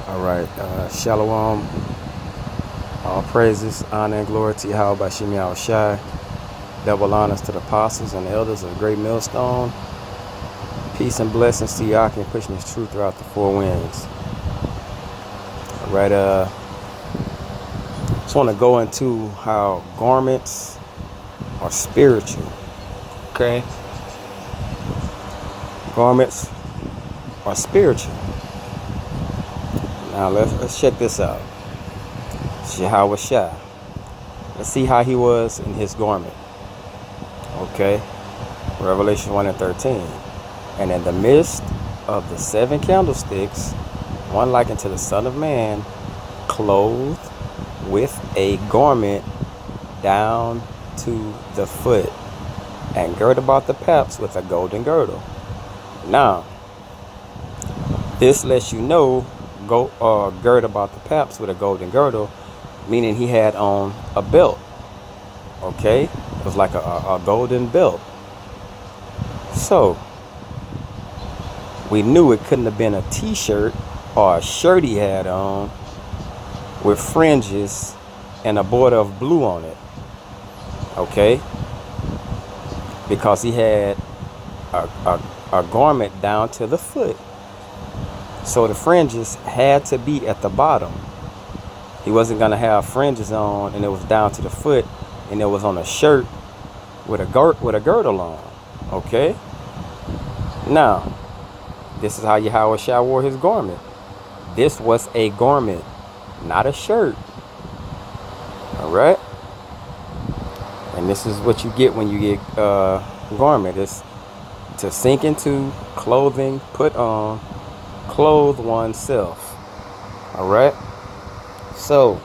All right, Shalom. All praises, honor, and glory to Yahweh Bashim Yahushai. Double honors to the apostles and the elders of the Great Millstone. Peace and blessings to Yakin pushing his truth throughout the four winds. All right, just want to go into how garments are spiritual. Okay, garments are spiritual. Now let's check this out. Yahweh Shai. Let's see how he was in his garment. Okay. Revelation 1 and 13. And in the midst of the seven candlesticks, one like unto the Son of Man, clothed with a garment down to the foot, and girt about the paps with a golden girdle. Now, this lets you know, girt about the paps with a golden girdle, meaning he had on a belt. Okay, it was like a golden belt. So we knew it couldn't have been a t-shirt or a shirt he had on with fringes and a border of blue on it. Okay, because he had a garment down to the foot, so the fringes had to be at the bottom. He wasn't going to have fringes on and it was down to the foot and it was on a shirt with a girdle on. Okay? Now, this is how Yahweh Shai wore his garment. This was a garment, not a shirt. Alright? And this is what you get when you get garment. It's to sink into, clothing, put on, clothe oneself. Alright? So,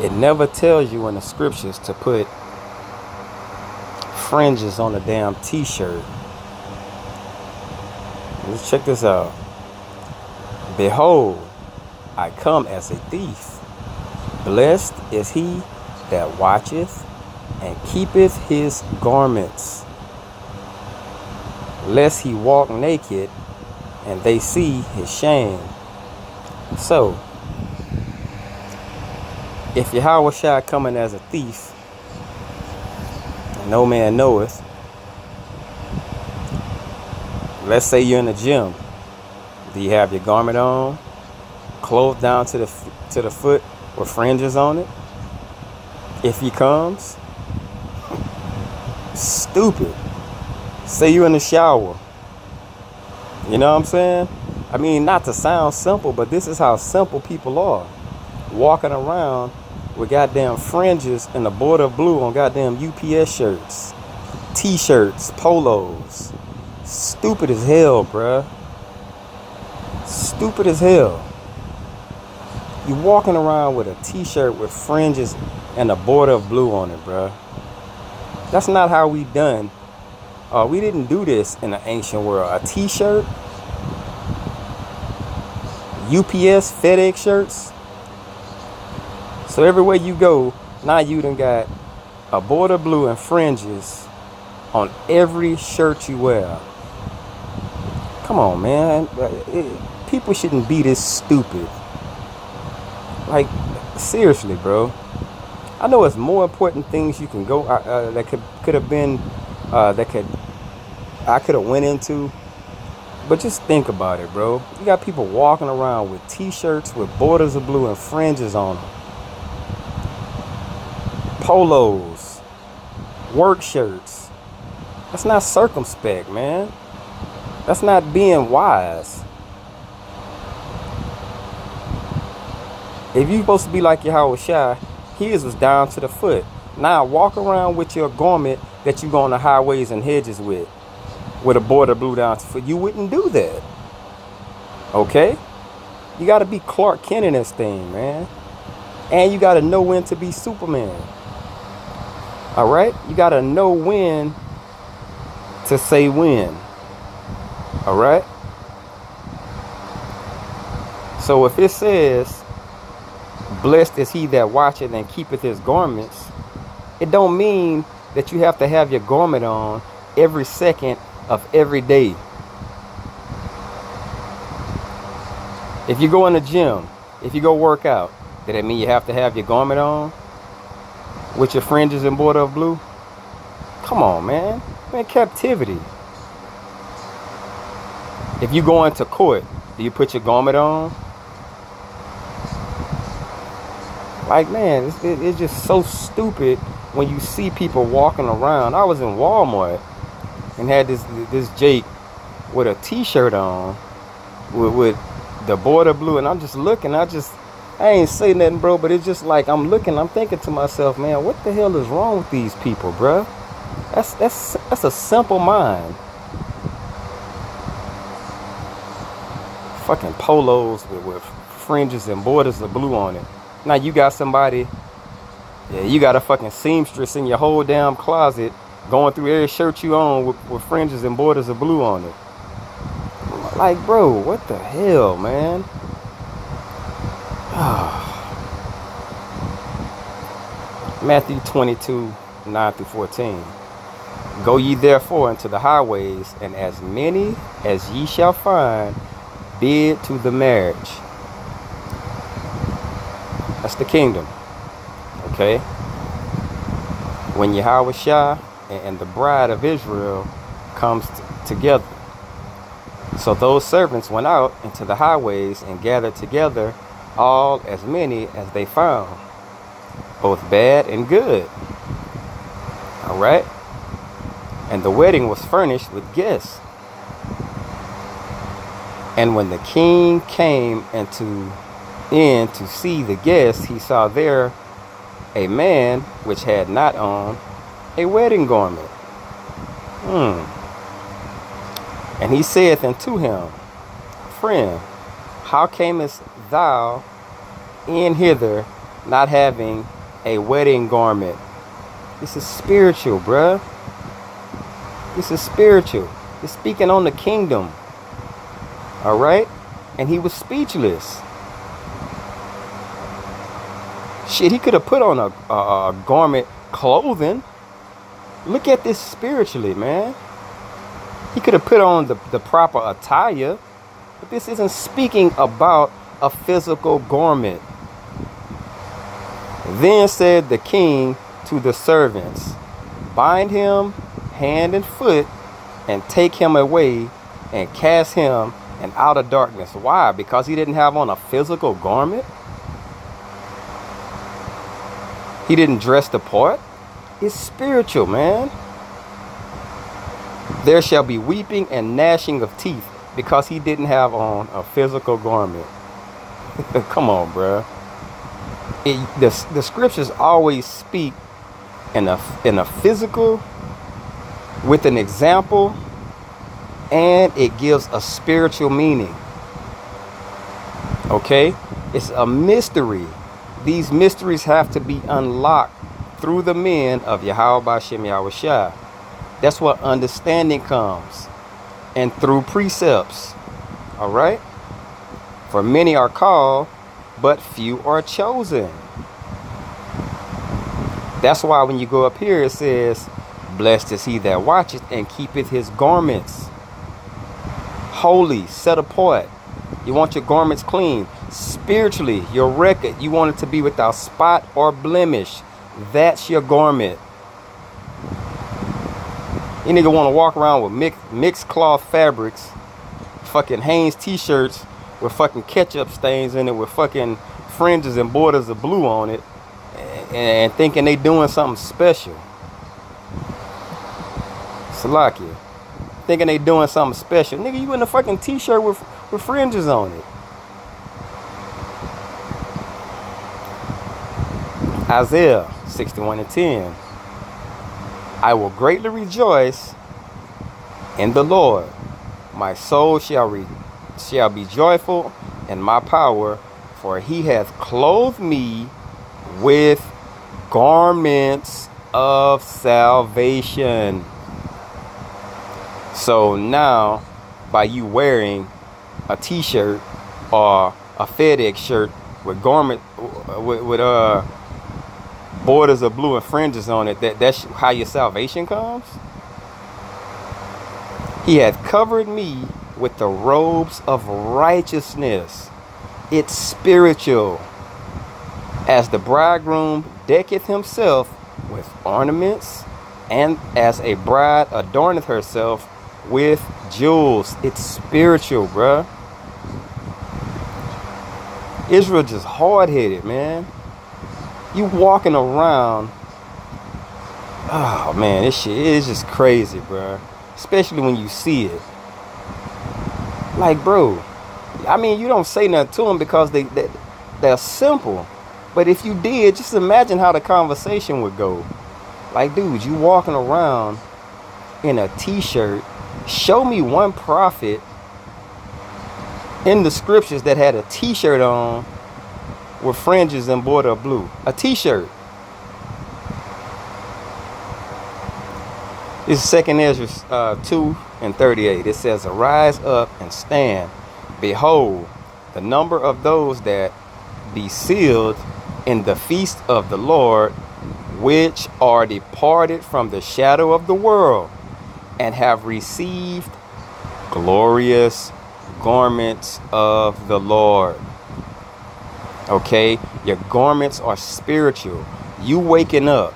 it never tells you in the scriptures to put fringes on a damn t-shirt. Let's check this out. Behold, I come as a thief. Blessed is he that watcheth and keepeth his garments, lest he walk naked and they see his shame. So, if Yahweh Shai coming as a thief, and no man knoweth, let's say you're in the gym. Do you have your garment on, clothed down to the foot with fringes on it? If he comes, stupid. Say you're in the shower. You know what I'm saying? I mean, not to sound simple, but this is how simple people are. Walking around with goddamn fringes and a border of blue on goddamn UPS shirts, t-shirts, polos. Stupid as hell, bruh. Stupid as hell. You walking around with a t-shirt with fringes and a border of blue on it, bruh. That's not how we done. We didn't do this in the ancient world. A t-shirt, UPS, FedEx shirts. So everywhere you go, now you done got a border blue and fringes on every shirt you wear. Come on, man. People shouldn't be this stupid. Like, seriously, bro. I know it's more important things you can go that could have been I could have went into. But just think about it, bro. You got people walking around with t-shirts with borders of blue and fringes on them. Polos. Work shirts. That's not circumspect, man. That's not being wise. If you're supposed to be like Yahweh Shai, his was down to the foot. Now walk around with your garment that you go on the highways and hedges with a border blue down to the foot. You wouldn't do that. Okay? You got to be Clark Kent in this thing, man. And you got to know when to be Superman. All right? You got to know when to say when. All right? So if it says, blessed is he that watcheth and keepeth his garments, it don't mean that you have to have your garment on every second of every day. If you go in the gym, if you go work out, does that mean you have to have your garment on with your fringes and border of blue? Come on, man. Man, captivity. If you go into court, do you put your garment on? Like, man, it's just so stupid when you see people walking around. I was in Walmart and had this Jake with a t-shirt on with the border blue, and I'm just looking. I ain't say nothing, bro, but it's just like I'm looking. I'm thinking to myself, man, what the hell is wrong with these people, bro? That's a simple mind. Fucking polos with fringes and borders of blue on it. Now you got somebody, yeah, you got a fucking seamstress in your whole damn closet going through every shirt you own with fringes and borders of blue on it. Like, bro, what the hell, man? Matthew 22, 9 through 14. Go ye therefore into the highways, and as many as ye shall find, bid to the marriage. That's the kingdom. Okay? When Yahushua and the bride of Israel comes together. So those servants went out into the highways and gathered together all as many as they found, both bad and good. All right? And the wedding was furnished with guests. And when the king came in to see the guests, he saw there a man which had not on a wedding garment. And he saith unto him, Friend, how camest thou in hither not having a wedding garment? This is spiritual, bruh. This is spiritual. It's speaking on the kingdom. All right? And he was speechless. Shit, he could have put on a garment, clothing. Look at this spiritually, man. He could have put on the proper attire, but this isn't speaking about a physical garment. Then said the king to the servants, Bind him hand and foot, and take him away, and cast him in outer darkness. Why? Because he didn't have on a physical garment? He didn't dress the part? It's spiritual, man. There shall be weeping and gnashing of teeth because he didn't have on a physical garment. Come on, bruh. The scriptures always speak in a physical, with an example, and it gives a spiritual meaning. Okay? It's a mystery. These mysteries have to be unlocked through the men of Yahweh B'Shem Yahushua. That's what understanding comes. And through precepts. All right? For many are called, but few are chosen. That's why when you go up here, it says, Blessed is he that watcheth and keepeth his garments holy, set apart. You want your garments clean. Spiritually, your record, you want it to be without spot or blemish. That's your garment. You nigga want to walk around with mixed cloth fabrics, fucking Hanes t-shirts with fucking ketchup stains in it, with fucking fringes and borders of blue on it, and thinking they doing something special. Salakia. Thinking they doing something special. Nigga, you in a fucking t-shirt with fringes on it. Isaiah 61:10. I will greatly rejoice in the Lord. My soul shall be joyful in my power, for he hath clothed me with garments of salvation. So now, by you wearing a t-shirt or a FedEx shirt with borders of blue and fringes on it, that's how your salvation comes? He hath covered me with the robes of righteousness. It's spiritual. As the bridegroom decketh himself with ornaments, and as a bride adorneth herself with jewels. It's spiritual, bruh. Israel just hard-headed, man. You walking around. Oh, man, this shit is just crazy, bruh. Especially when you see it. Like, bro, I mean, you don't say nothing to them because they're simple. But if you did, just imagine how the conversation would go. Like, dude, you walking around in a t-shirt. Show me one prophet in the scriptures that had a t-shirt on with fringes and border of blue. A t-shirt. This is 2 Ezra 2:38. It says, arise up and stand. Behold, the number of those that be sealed in the feast of the Lord, which are departed from the shadow of the world, and have received glorious garments of the Lord. Okay, your garments are spiritual. You waking up,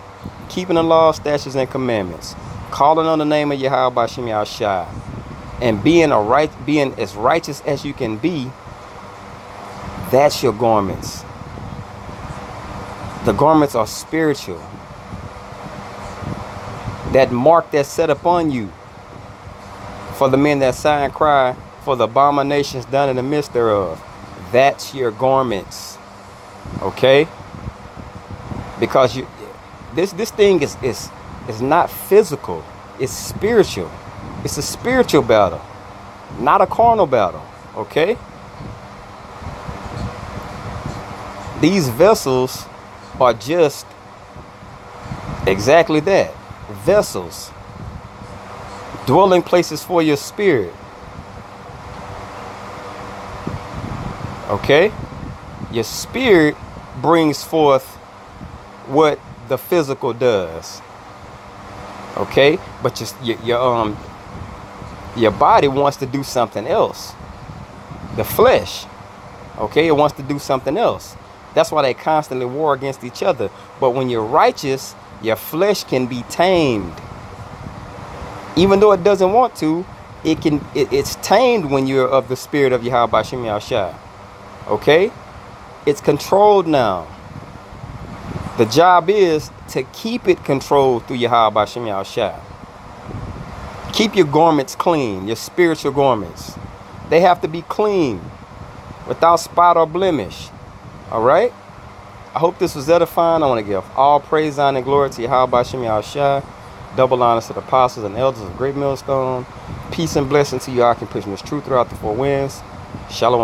keeping the law, statutes, and commandments, calling on the name of Yahweh B'Shem Yahushua, and being as righteous as you can be. That's your garments. The garments are spiritual. That mark that's set upon you for the men that sigh and cry for the abominations done in the midst thereof. That's your garments. Okay? Because this thing is not physical. It's spiritual. It's a spiritual battle, not a carnal battle. Okay? These vessels are just exactly that. Vessels. Dwelling places for your spirit. Okay? Your spirit brings forth what the physical does. Okay? But your body wants to do something else. The flesh. Okay? It wants to do something else. That's why they constantly war against each other. But when you're righteous, your flesh can be tamed. Even though it doesn't want to, it's tamed when you're of the spirit of Yahweh B'Shem Yahushua. Okay? It's controlled now. The job is to keep it controlled through Yahweh B'Shem Yahushua. Keep your garments clean, your spiritual garments. They have to be clean, without spot or blemish. All right? I hope this was edifying. I want to give all praise, honor, and glory to Yahweh B'Shem Yahushua. Double honors to the apostles and elders of Great Millstone. Peace and blessing to you. I can push this truth throughout the four winds. Shalom.